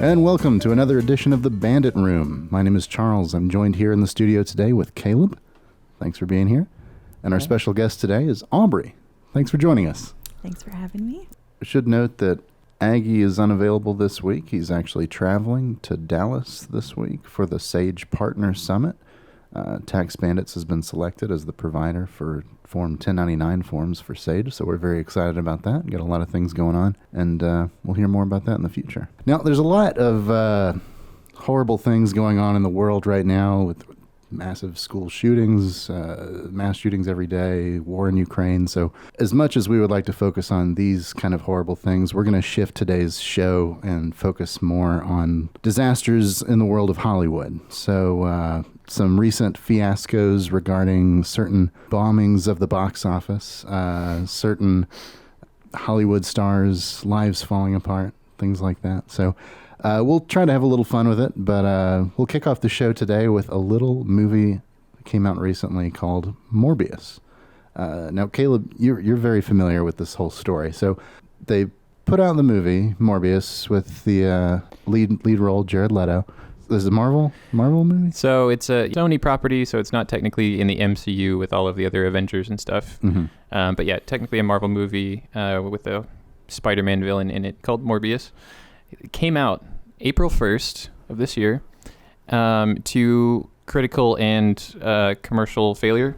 And welcome to another edition of the Bandit Room. My name is Charles. I'm joined here in the studio today with Caleb. Thanks for being here. And our special guest today is Aubrey. Thanks for joining us. Thanks for having me. I should note that Aggie is unavailable this week. He's actually traveling to Dallas this week for the Sage Partner Summit. Tax Bandits has been selected as the provider for Form 1099 forms for Sage, so we're very excited about that. Got a lot of things going on, and we'll hear more about that in the future. Now, there's a lot of horrible things going on in the world right now with massive school shootings, mass shootings every day, war in Ukraine. So as much as we would like to focus on these kind of horrible things, we're going to shift today's show and focus more on disasters in the world of Hollywood. So some recent fiascos regarding certain bombings of the box office, certain Hollywood stars' lives falling apart, things like that. So we'll try to have a little fun with it, but we'll kick off the show today with a little movie that came out recently called Morbius. Now, Caleb, you're very familiar with this whole story. So they put out the movie Morbius with the lead role, Jared Leto. This is a Marvel movie? So it's a Sony property, so it's not technically in the MCU with all of the other Avengers and stuff. Mm-hmm. But yeah, technically a Marvel movie with a Spider-Man villain in it called Morbius. It came out April 1st of this year to critical and commercial failure.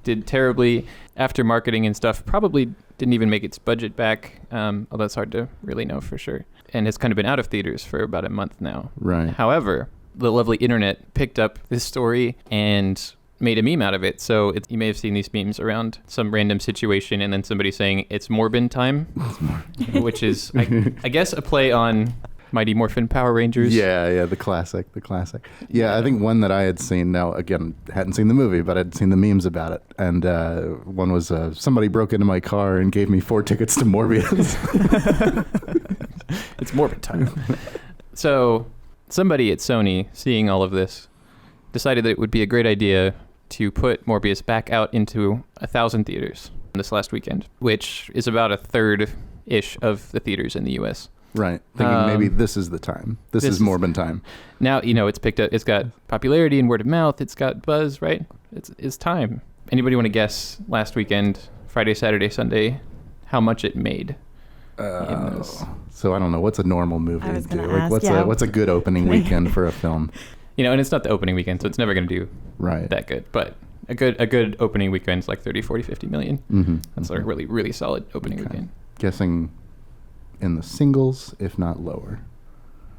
Did terribly after marketing and stuff. Probably didn't even make its budget back, although it's hard to really know for sure. And has kind of been out of theaters for about a month now. Right. However, the lovely internet picked up this story and made a meme out of it. So you may have seen these memes around some random situation and then somebody saying it's Morbin time, which is, I guess, a play on Mighty Morphin Power Rangers. Yeah, the classic. Yeah, I think one that I had seen, now again, hadn't seen the movie, but I'd seen the memes about it. And one was somebody broke into my car and gave me 4 tickets to Morbius. It's Morbin time. So somebody at Sony, seeing all of this, decided that it would be a great idea to put Morbius back out into 1,000 theaters this last weekend, which is about a third-ish of the theaters in the U.S. Right. Thinking maybe this is the time. This is Morbin time. Now, it's picked up. It's got popularity and word of mouth. It's got buzz, right? It's time. Anybody want to guess last weekend, Friday, Saturday, Sunday, how much it made? So I don't know. What's a normal movie I was do? gonna ask, What's a good opening weekend for a film? And it's not the opening weekend, so it's never going to do right that good. But a good opening weekend is like 30, 40, 50 million. Mm-hmm. That's a really, really solid opening weekend. Guessing in the singles, if not lower.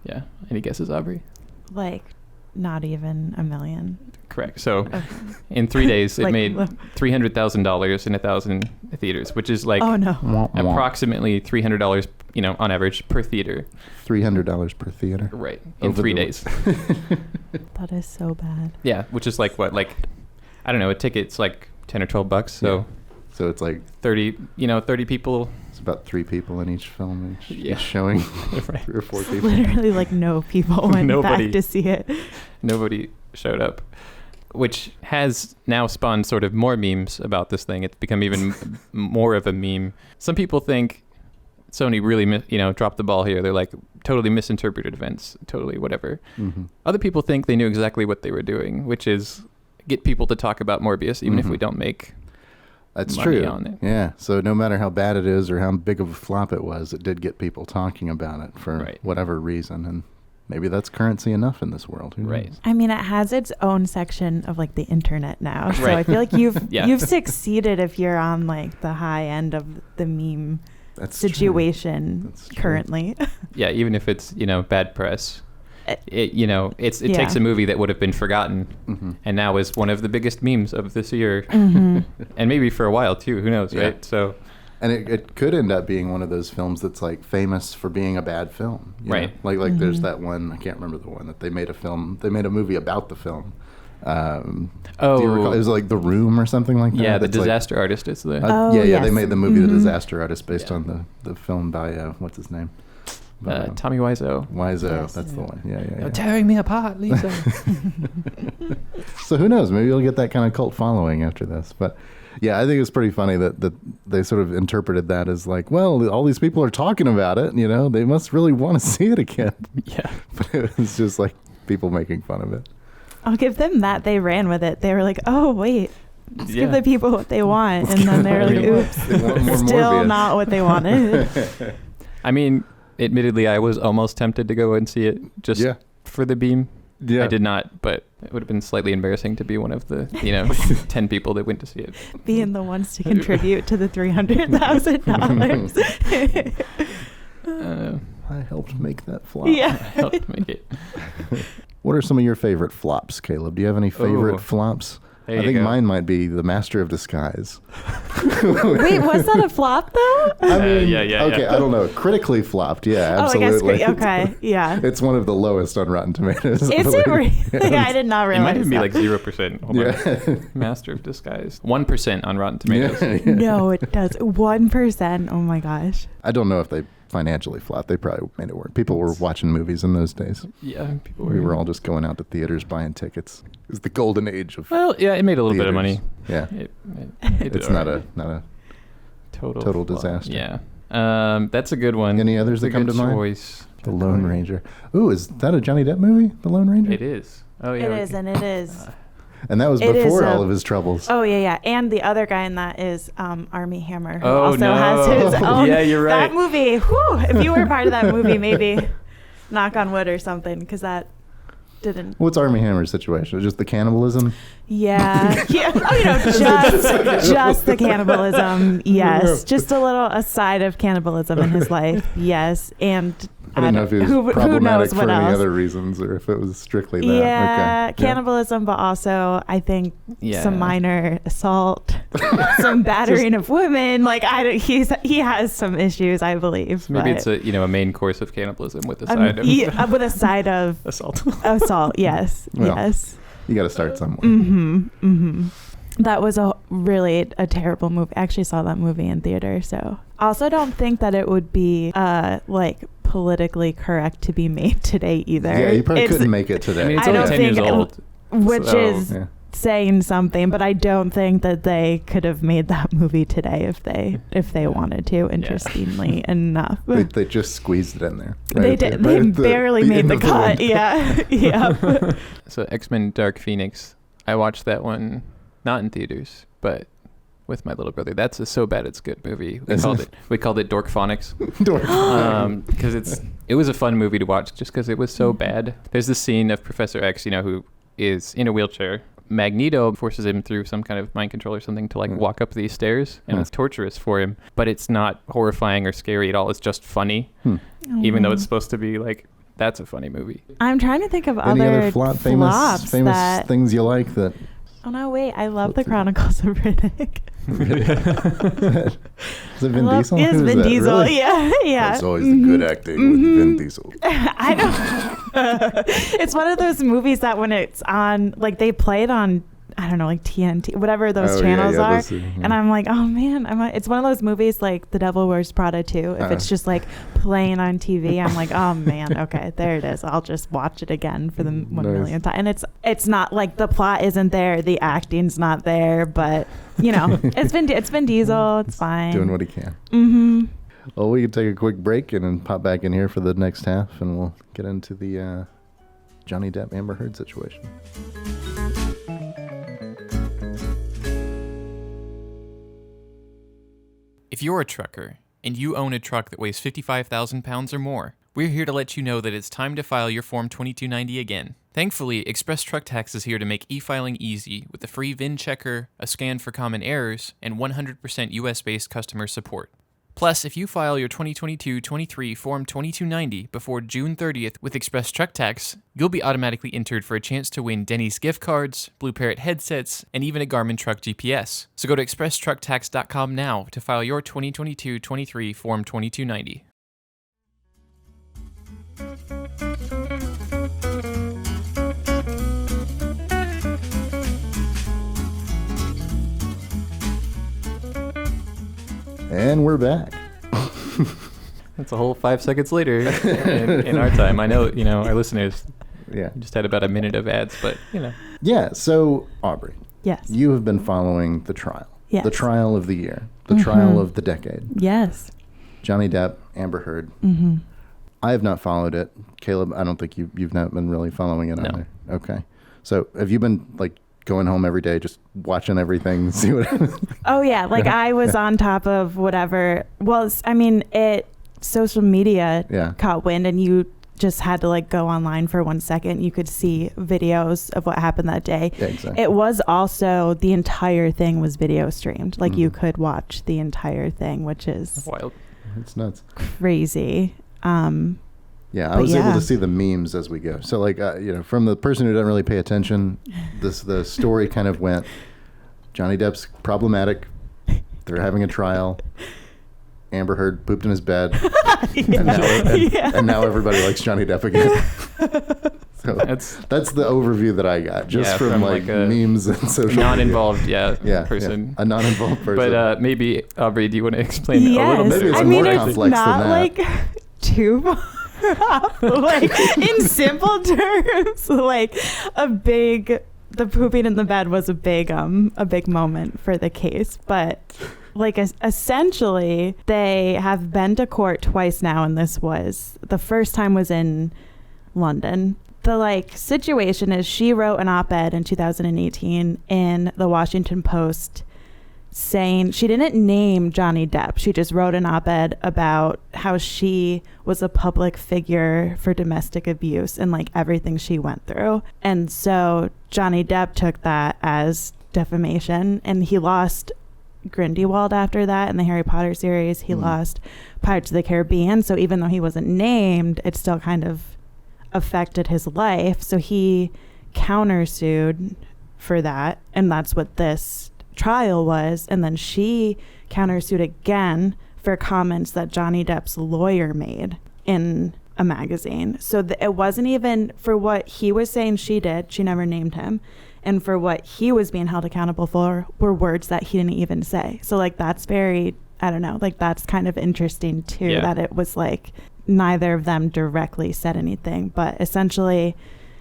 Yeah. Any guesses, Aubrey? Like, not even $1 million. Correct. So in 3 days, it made $300,000 in 1,000 theaters, which is like approximately $300, on average per theater. $300 per theater. Right. In 3 days. That is so bad. Yeah. Which is like what? Like, I don't know. A ticket's like $10 or $12. So, yeah. So it's like 30 people. It's about 3 people in each film, each showing. Right. 3 or 4 people. Literally like no people went back to see it. Nobody showed up, which has now spawned sort of more memes about this thing. It's become even more of a meme. Some people think Sony really, dropped the ball here. They're like totally misinterpreted events, totally whatever. Mm-hmm. Other people think they knew exactly what they were doing, which is get people to talk about Morbius, even if we don't make That's money true. on it. Yeah. So no matter how bad it is or how big of a flop it was, it did get people talking about it for whatever reason. And maybe that's currency enough in this world. Who knows? I mean, it has its own section of like the internet now. So I feel like you've succeeded if you're on like the high end of the meme situation currently. Yeah, even if it's, bad press. It takes a movie that would have been forgotten and now is one of the biggest memes of this year and maybe for a while too, who knows, right? So, and it could end up being one of those films that's like famous for being a bad film, right? Know? Like there's that one, I can't remember the one that they made a movie about the film. Do you recall? It was like The Room or something like that. Yeah, The Disaster Artist is the they made the movie The Disaster Artist based on the film by what's his name? Tommy Wiseau. That's the one. Yeah. You're tearing me apart, Lisa. So who knows? Maybe you'll get that kind of cult following after this. But yeah, I think it's pretty funny that they sort of interpreted that as like, well, all these people are talking about it, you know, they must really want to see it again. Yeah. But it was just like people making fun of it. I'll give them that. They ran with it. They were like, oh, wait, let's give the people what they want. And then they were like, oops, still not what they wanted. I mean, admittedly, I was almost tempted to go and see it just for the beam. Yeah. I did not, but it would have been slightly embarrassing to be one of the, 10 people that went to see it. Being the ones to contribute to the $300,000. I helped make that flop. Yeah. I helped make it. What are some of your favorite flops, Caleb? Do you have any favorite flops? I think mine might be The Master of Disguise. Wait, was that a flop though? I mean, okay, I don't know. Critically flopped, yeah, absolutely. I guess, okay, yeah. It's one of the lowest on Rotten Tomatoes. Is it really? Yeah, I did not realize. It might even be like 0%. Hold on. Master of Disguise. 1% on Rotten Tomatoes. Yeah. No, it does. 1%. Oh my gosh. I don't know if they financially flopped. They probably made it work. People were watching movies in those days. Yeah, we were all just going out to theaters buying tickets. It was the golden age of. Well, yeah, it made a little bit of money. Yeah, it's not a total disaster. Yeah, that's a good one. Any others that come to mind? The Lone Ranger. Ooh, is that a Johnny Depp movie? The Lone Ranger. It is. Oh yeah, it is, and it is. And that was before all of his troubles. Oh, yeah. And the other guy in that is Armie Hammer, who has his own. Yeah, you're right. That movie, if you were part of that movie, maybe knock on wood or something, because that didn't. What's Armie Hammer's situation? Just the cannibalism? Yeah. Just the cannibalism. Yes. Just a side of cannibalism in his life. Yes. And I didn't know if it was problematic for any other reasons or if it was strictly that. Yeah, okay. Cannibalism, but also I think some minor assault, some battering of women. Like he has some issues, I believe. Maybe it's a main course of cannibalism with a side of with a side of assault. Assault, yes, yes. You got to start somewhere. Mm-hmm. Mm-hmm. That was really a terrible movie. I actually saw that movie in theater, so. Also don't think that it would be politically correct to be made today either. Yeah, you probably couldn't make it today. I mean, it's only 10 years old. Which is saying something, but I don't think that they could have made that movie today if they wanted to, interestingly enough. They just squeezed it in there. Right? They did. They barely made the cut. Yeah. So X-Men Dark Phoenix, I watched that one not in theaters, but with my little brother. That's a so bad it's good movie. We called it Dorkphonics. Because it was a fun movie to watch just because it was so bad. There's this scene of Professor X, who is in a wheelchair. Magneto forces him through some kind of mind control or something to walk up these stairs, and it's torturous for him, but it's not horrifying or scary at all. It's just funny, even though it's supposed to be that's a funny movie. I'm trying to think of any other famous things you like that. Oh no, wait! I love the Chronicles of Riddick. Is it Vin Diesel? Yes, Vin Diesel. Really? Yeah. That's always the good acting with Vin Diesel. I know. It's one of those movies that when it's on, they play it on, I don't know, TNT, whatever those channels are. And I'm like, oh man, it's one of those movies like The Devil Wears Prada 2. If it's just playing on TV, I'm like, oh man, okay, there it is. I'll just watch it again for the 1 millionth time. And it's not the plot isn't there, the acting's not there, but it's Vin Diesel. It's fine. Doing what he can. Mm-hmm. Well, we can take a quick break and then pop back in here for the next half, and we'll get into the Johnny Depp Amber Heard situation. If you're a trucker and you own a truck that weighs 55,000 pounds or more, we're here to let you know that it's time to file your Form 2290 again. Thankfully, Express Truck Tax is here to make e-filing easy with a free VIN checker, a scan for common errors, and 100% US-based customer support. Plus, if you file your 2022-23 Form 2290 before June 30th with Express Truck Tax, you'll be automatically entered for a chance to win Denny's gift cards, Blue Parrot headsets, and even a Garmin Truck GPS. So go to expresstrucktax.com now to file your 2022-23 Form 2290. And we're back. That's a whole 5 seconds later in our time. I know, our listeners just had about a minute of ads, but, Yeah, so, Aubrey. Yes. You have been following the trial. Yes. The trial of the year. the trial of the decade. Yes. Johnny Depp, Amber Heard. I have not followed it. Caleb, I don't think you've not been really following it either. Okay. So have you been like going home every day, just watching everything, see what happens? Oh yeah. Like I was on top of whatever. Well, I mean, social media caught wind, and you just had to like go online for 1 second. You could see videos of what happened that day. Yeah, exactly. It was also, the entire thing was video streamed. Like you could watch the entire thing, which is wild. It's nuts. Crazy. Yeah, I was able to see the memes as we go. So like, from the person who doesn't really pay attention, the story kind of went, Johnny Depp's problematic. They're having a trial. Amber Heard pooped in his bed. And now everybody likes Johnny Depp again. So that's the overview that I got, just from like memes and social non-involved media. person. A non-involved person. But maybe, Aubrey, do you want to explain a little bit? Maybe it's more complex than that. Like too far off. Like in simple terms, like the pooping in the bed was a big moment for the case. But like essentially they have been to court twice now, and the first time was in London. The like situation is, she wrote an op-ed in 2018 in the Washington Post saying, she didn't name Johnny Depp. She just wrote an op-ed about how she was a public figure for domestic abuse and like everything she went through. And so Johnny Depp took that as defamation, and he lost Grindelwald after that in the Harry Potter series. He lost Pirates of the Caribbean. So even though he wasn't named, it still kind of affected his life. So he countersued for that, and that's what this trial was. And then she countersued again for comments that Johnny Depp's lawyer made in a magazine. So it wasn't even for what he was saying she did. She never named him. And for what he was being held accountable for were words that he didn't even say. So like that's very, I don't know, like that's kind of interesting too, that it was like neither of them directly said anything. But essentially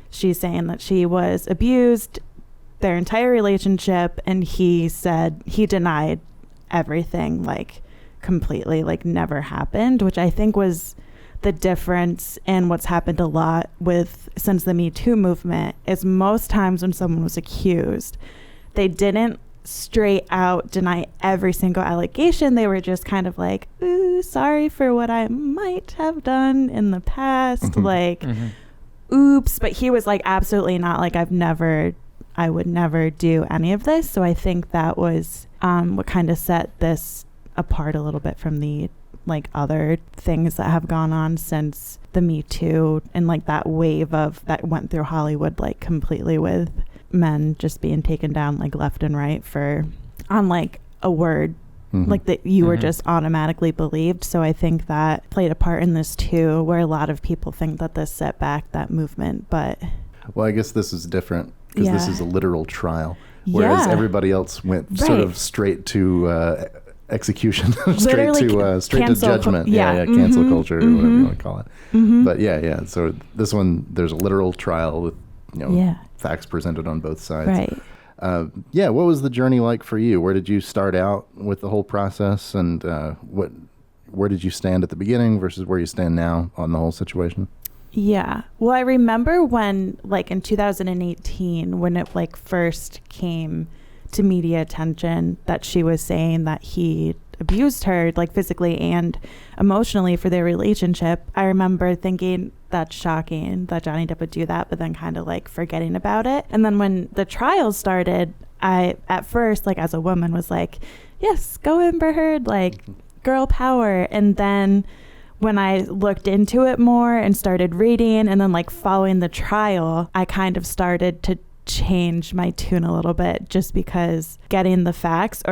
she's saying that she was abused their entire relationship, and he said he denied everything, like completely, like never happened, which I think was the difference in what's happened a lot since the Me Too movement. Is most times when someone was accused, they didn't straight out deny every single allegation. They were just kind of like, ooh, sorry for what I might have done in the past, like oops. But he was like, absolutely not, like I would never do any of this. So I think that was what kind of set this apart a little bit from the like other things that have gone on since the Me Too, and like that wave of that went through Hollywood, like completely, with men just being taken down like left and right on like a word like that you were just automatically believed. So I think that played a part in this too, where a lot of people think that this set back that movement. But well, I guess this is different because this is a literal trial, whereas everybody else went sort of straight to execution, straight to judgment. Cancel culture, or whatever you want to call it. But so this one, there's a literal trial with facts presented on both sides. Right. What was the journey like for you? Where did you start out with the whole process, and where did you stand at the beginning versus where you stand now on the whole situation? Yeah. Well, I remember when, like in 2018, when it like first came to media attention that she was saying that he abused her, like physically and emotionally, for their relationship. I remember thinking that's shocking that Johnny Depp would do that, but then kind of like forgetting about it. And then when the trial started, I at first, like as a woman, was like, yes, go Amber Heard, like girl power. And then when I looked into it more and started reading and then like following the trial, I kind of started to change my tune a little bit, just because getting the facts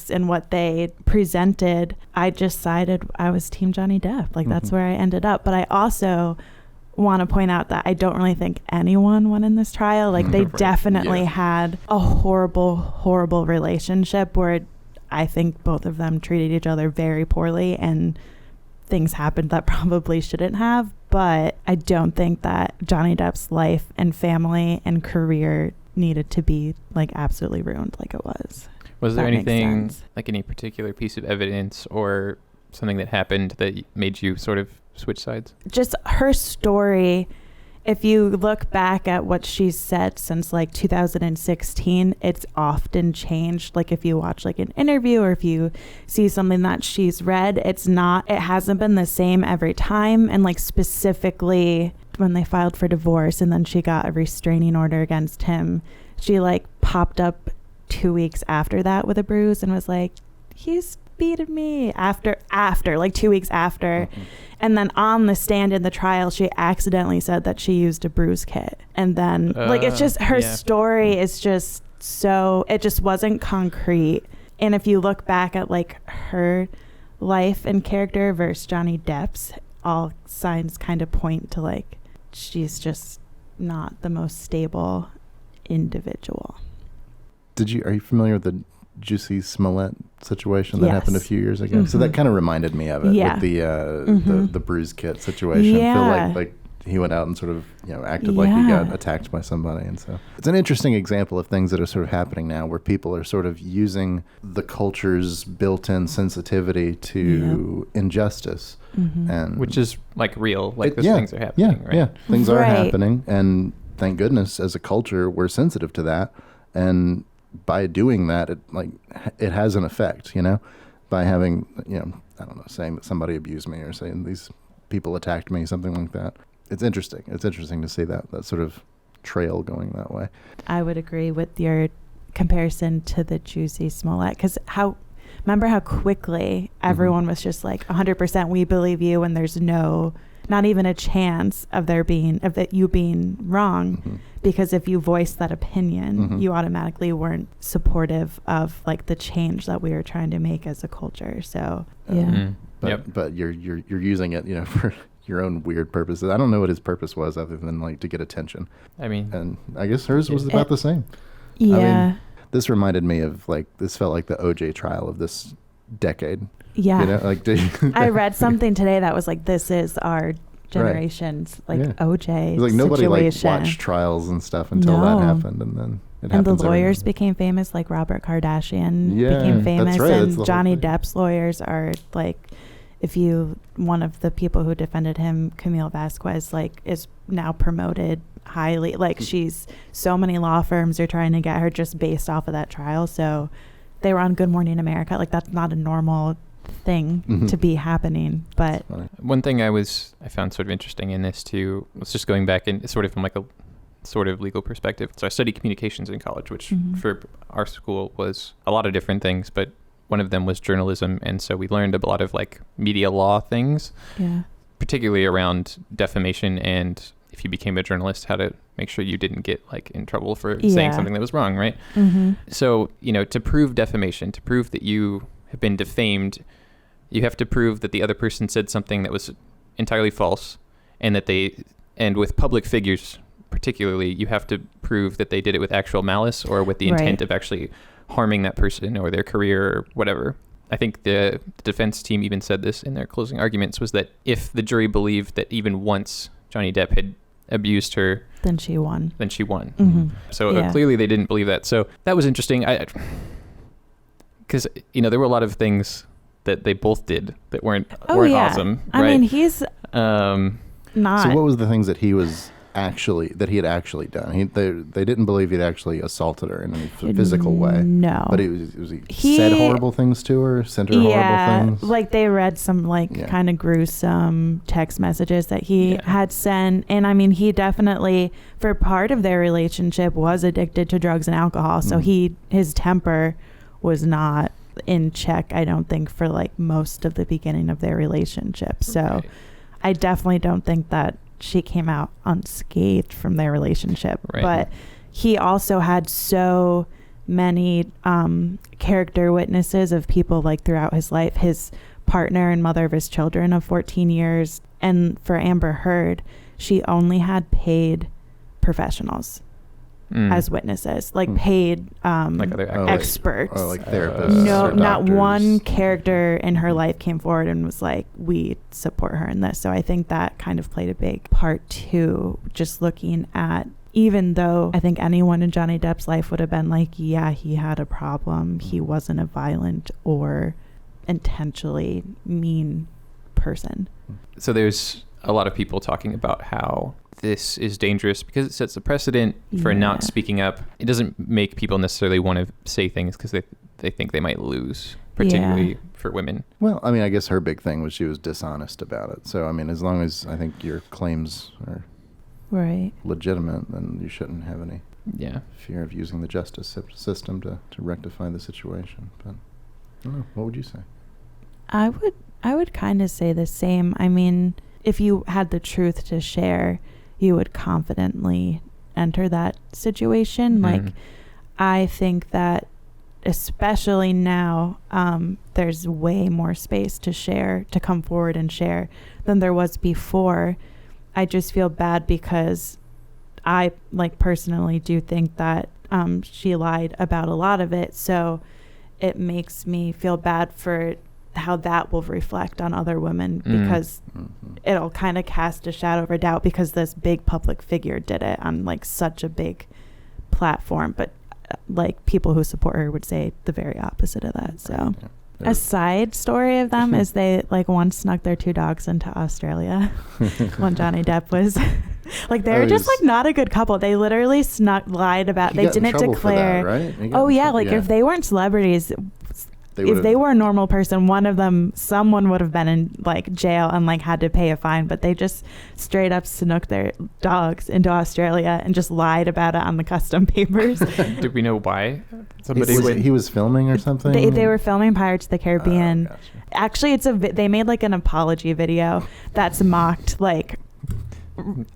and what they presented, I just decided I was team Johnny Depp. Like that's where I ended up. But I also want to point out that I don't really think anyone won in this trial. Like they definitely had a horrible relationship where I think both of them treated each other very poorly, and things happened that probably shouldn't have. But I don't think that Johnny Depp's life and family and career needed to be like absolutely ruined like it was. Was there anything, like any particular piece of evidence or something that happened that made you sort of switch sides? Just her story. If you look back at what she's said since like 2016, it's often changed. Like if you watch like an interview or if you see something that she's read, it hasn't been the same every time. And like specifically when they filed for divorce and then she got a restraining order against him, she like popped up 2 weeks after that with a bruise and was like, he's beaten me after like 2 weeks after. Mm-hmm. And then on the stand in the trial, she accidentally said that she used a bruise kit. And then like, it's just her story is just so, it just wasn't concrete. And if you look back at like her life and character versus Johnny Depp's, all signs kind of point to like, she's just not the most stable individual. Are you familiar with the Jussie Smollett situation that happened a few years ago? Mm-hmm. So that kind of reminded me of it with the bruise kit situation. I feel like he went out and sort of acted like he got attacked by somebody, and so it's an interesting example of things that are sort of happening now, where people are sort of using the culture's built-in sensitivity to injustice, and which is like real, like those things are happening, right? Yeah, things are happening, and thank goodness, as a culture, we're sensitive to that, and by doing that, it has an effect, by having, I don't know, saying that somebody abused me or saying these people attacked me, something like that. It's interesting. It's interesting to see that sort of trail going that way. I would agree with your comparison to the Jussie Smollett, because remember how quickly everyone was just like 100% we believe you, and there's not even a chance of you being wrong, because if you voiced that opinion, you automatically weren't supportive of like the change that we were trying to make as a culture. So but you're using it, for your own weird purposes. I don't know what his purpose was other than like to get attention. I mean, and I guess hers was about the same. Yeah. I mean, this reminded me of this felt like the OJ trial of this decade. Yeah. I read something today that was like, this is our generation's OJ. It was like nobody watched trials and stuff until that happened, and then it happened. And the lawyers became famous, like Robert Kardashian became famous, and Johnny Depp's lawyers are like, one of the people who defended him, Camille Vasquez, like is now promoted highly. Like so many law firms are trying to get her just based off of that trial. So they were on Good Morning America. Like that's not a normal thing to be happening. But one thing I found sort of interesting in this too was just going back and sort of from like a sort of legal perspective. So I studied communications in college, which for our school was a lot of different things, but one of them was journalism. And so we learned a lot of like media law things, particularly around defamation, and if you became a journalist, how to make sure you didn't get like in trouble for saying something that was wrong, right? So, to prove defamation, to prove that you have been defamed, you have to prove that the other person said something that was entirely false, and with public figures particularly, you have to prove that they did it with actual malice or with the intent of actually harming that person or their career or whatever. I think the defense team even said this in their closing arguments, was that if the jury believed that even once Johnny Depp had abused her, then she won. So clearly they didn't believe that. So that was interesting. Because there were a lot of things that they both did that weren't awesome. Right? I mean, he's not. So what was the things that he had actually done? They didn't believe he'd actually assaulted her in a physical way. No, but he said horrible things to her, sent her horrible things. Like they read some kind of gruesome text messages that he had sent, and I mean, he definitely, for part of their relationship, was addicted to drugs and alcohol. So his temper was not in check, I don't think, for like most of the beginning of their relationship. So I definitely don't think that she came out unscathed from their relationship. But he also had so many character witnesses of people like throughout his life, his partner and mother of his children of 14 years. And for Amber Heard, she only had paid professionals as witnesses, like paid like other experts. Like therapists. No, not one character in her life came forward and was like, we support her in this. So I think that kind of played a big part too, just looking at even though I think anyone in Johnny Depp's life would have been like, yeah, he had a problem. He wasn't a violent or intentionally mean person. So there's a lot of people talking about how this is dangerous because it sets a precedent for not speaking up. It doesn't make people necessarily want to say things because they think they might lose, particularly for women. Well, I mean, I guess her big thing was she was dishonest about it. So, I mean, as long as I think your claims are legitimate, then you shouldn't have any fear of using the justice system to rectify the situation. But I don't know. What would you say? I would kind of say the same. I mean, if you had the truth to share, you would confidently enter that situation. Like, I think that especially now, there's way more space to come forward and share than there was before. I just feel bad because I personally do think that she lied about a lot of it. So it makes me feel bad for how that will reflect on other women because it'll kind of cast a shadow of a doubt because this big public figure did it on such a big platform. But people who support her would say the very opposite of that. So a side story of them is they once snuck their 2 dogs into Australia when Johnny Depp was they were just not a good couple. They literally lied about, they didn't declare. That, right? If they weren't celebrities, if they were a normal person, someone would have been in jail and had to pay a fine, but they just straight up snuck their dogs into Australia and just lied about it on the custom papers. Did we know why? He was filming or something? They were filming Pirates of the Caribbean. Gotcha. Actually, they made an apology video that's mocked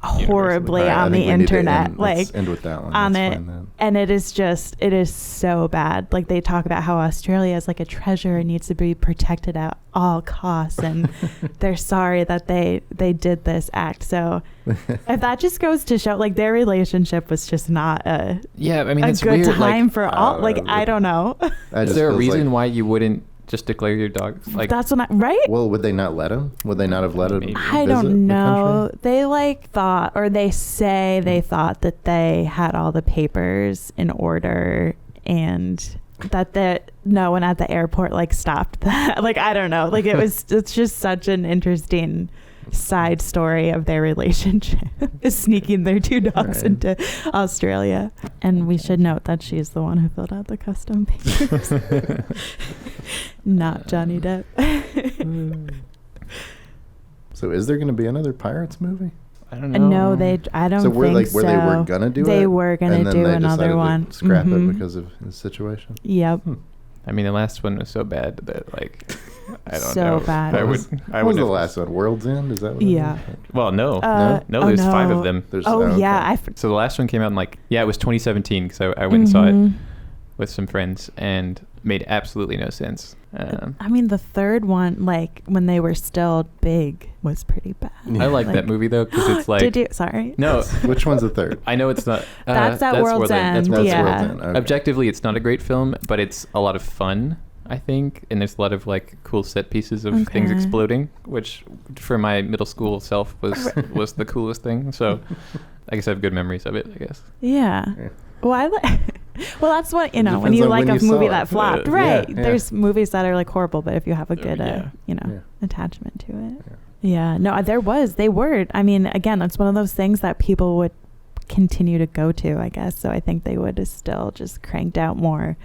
horribly on the internet. Let's end with that one. On it. And it is so bad. They talk about how Australia is a treasure and needs to be protected at all costs, and they're sorry that they did this act. So if that just goes to show their relationship was just not a it's good weird. time for all I don't know. Is there a reason why you wouldn't just declare your dog? That's what right? Well, would they not let him? Would they not have let him? I don't know. They thought, or they say they thought that they had all the papers in order and that no one at the airport stopped that. I don't know. It's just such an interesting side story of their relationship is sneaking their 2 dogs into Australia. And we should note that she's the one who filled out the custom papers. Not Johnny Depp. So is there going to be another Pirates movie? I don't know. No, I don't think so. Where they were going to do it? They were going to do another one. Scrap it because of the situation? Yep. I mean, the last one was so bad that I don't know. So bad. What was the last one? World's End? Is that what it is? Well, no. There's 5 of them. Yeah. So the last one came out in it was 2017 because I went and saw it with some friends and made absolutely no sense. I mean, the third one, when they were still big, was pretty bad. I like that movie though because it's Did you? Sorry. No. Which one's the third? I know it's not. That's at World's End. That's World's End. Okay. Objectively, it's not a great film, but it's a lot of fun, I think, and there's a lot of cool set pieces of things exploding, which for my middle school self was the coolest thing. So I guess I have good memories of it, I guess. Yeah. Well, well, that's what, when you like a movie that flopped, right? Yeah. There's movies that are horrible, but if you have a good, attachment to it. Yeah. No, they were. I mean, again, that's one of those things that people would continue to go to, I guess. So I think they would have still just cranked out more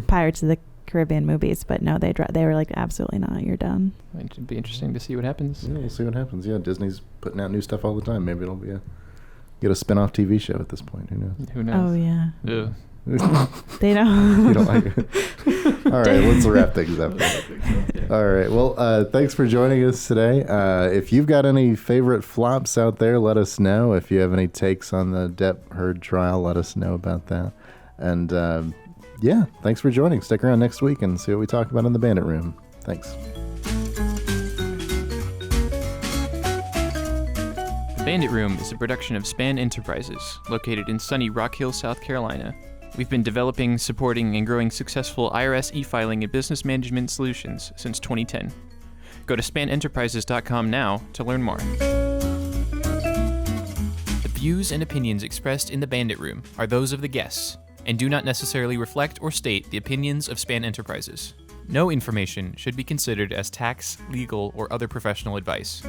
Pirates of the Caribbean movies, but no, they were absolutely not. You're done. It'd be interesting to see what happens. Yeah, we'll see what happens. Yeah, Disney's putting out new stuff all the time. Maybe it'll be get a spin-off TV show at this point. Who knows? Oh yeah. Yeah. They don't. You don't like it. All right, let's wrap things up. All right. Well, thanks for joining us today. If you've got any favorite flops out there, let us know. If you have any takes on the Depp Heard trial, let us know about that. And thanks for joining. Stick around next week and see what we talk about in the Bandit Room. Thanks. Bandit Room is a production of Span Enterprises, located in sunny Rock Hill, South Carolina. We've been developing, supporting, and growing successful IRS e-filing and business management solutions since 2010. Go to spanenterprises.com now to learn more. The views and opinions expressed in the Bandit Room are those of the guests and do not necessarily reflect or state the opinions of Span Enterprises. No information should be considered as tax, legal, or other professional advice.